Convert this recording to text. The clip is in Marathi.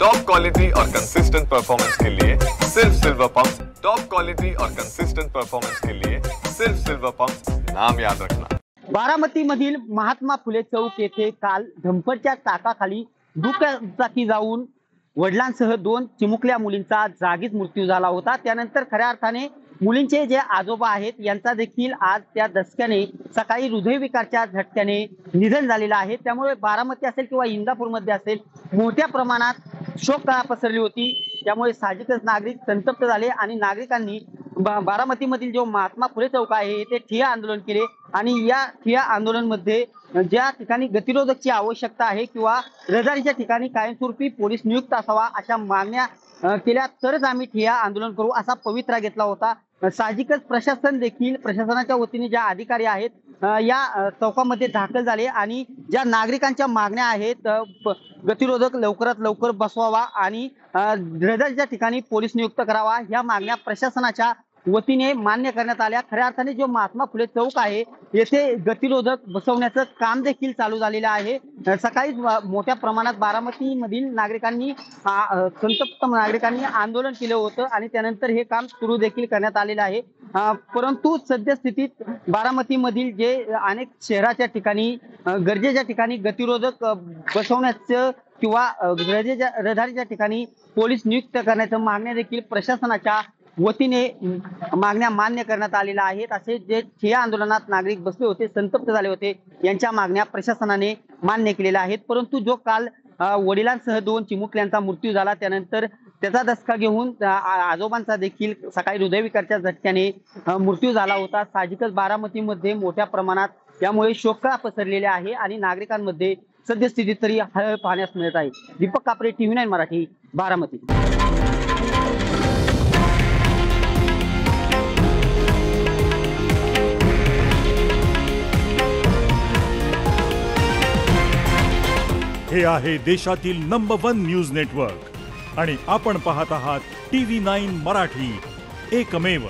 टॉप क्वालिटी और कंसिस्टेंट परफॉर्मेंस के लिए सिर्फ सिल्वर पंप्स। टॉप क्वालिटी और कंसिस्टेंट परफॉर्मेंस के लिए सिर्फ सिल्वर पंप्स, नाम याद रखना। बारामतीमधील महात्मा फुले चौक येथे काल डंपरच्या चाकाखाली दुचाकी जाऊन वडिलांसह 2 चिमुकल्या मुलींचा जागीच मृत्यू झाला होता। त्यानंतर खऱ्या अर्थाने मुलींचे जे आजोबा आहेत यांचा देखील आज त्या दचक्याने सकाळी हृदयविकारच्या झटक्याने निधन झालेलं आहे। त्यामुळे बारामती असेल किंवा इंदापूरमध्ये असेल मोठ्या प्रमाणात शोककळा पसरली होती। त्यामुळे साहजिकच नागरिक संतप्त झाले आणि नागरिकांनी बारामतीमधील जो महात्मा फुले चौक आहे येथे ठिय्या आंदोलन केले आणि या ठिय्या आंदोलनमध्ये ज्या ठिकाणी गतिरोधकची आवश्यकता आहे किंवा रहदारीच्या ठिकाणी कायमस्वरूपी पोलीस नियुक्त असावा अशा मागण्या केल्या तरच आम्ही ठिय्या आंदोलन करू असा पवित्रा घेतला होता। साहजिकच प्रशासन देखील प्रशासनाच्या वतीने ज्या अधिकारी आहेत या चौकामध्ये दाखल झाले आणि ज्या नागरिकांच्या मागण्या आहेत गतिरोधक लवकरात लवकर बसवावा आणि रहदारीच्या ठिकाणी पोलीस नियुक्त करावा ह्या मागण्या प्रशासनाच्या वतीने मान्य करण्यात आल्या। खऱ्या अर्थाने जो महात्मा फुले चौक आहे येथे गतिरोधक बसवण्याचं काम देखील चालू झालेलं आहे। सकाळी मोठ्या प्रमाणात बारामतीमधील नागरिकांनी संतप्त नागरिकांनी आंदोलन केलं होतं आणि त्यानंतर हे काम सुरू देखील करण्यात आलेलं आहे। परंतु सद्यस्थितीत बारामतीमधील जे अनेक शहराच्या ठिकाणी गरजेच्या ठिकाणी गतिरोधक बसवण्याचं किंवा रहदारीच्या ठिकाणी पोलीस नियुक्त करण्याचं मागण्या देखील प्रशासनाच्या वतीने मागण्या मान्य करण्यात आलेल्या आहेत। असे जे ठिय्या आंदोलनात नागरिक बसले होते संतप्त झाले होते यांच्या मागण्या प्रशासनाने मान्य केलेल्या आहेत। परंतु जो काल वडिलांसह 2 चिमुकल्यांचा मृत्यू झाला त्यानंतर त्याचा दचका घेऊन आजोबांचा देखील सकाळी हृदयविकारच्या झटक्याने मृत्यू झाला होता। साहजिकच बारामतीमध्ये मोठ्या प्रमाणात यामुळे शोककळा पसरलेला आहे आणि नागरिकांमध्ये सद्यस्थितीत तरी हळहळ पाहण्यास मिळत आहे। दीपक कापरे, TV9 मराठी, बारामती। हे आहे देशातील नंबर 1 न्यूज नेटवर्क आणि आपण पाहत आहात TV9 मराठी, एकमेव।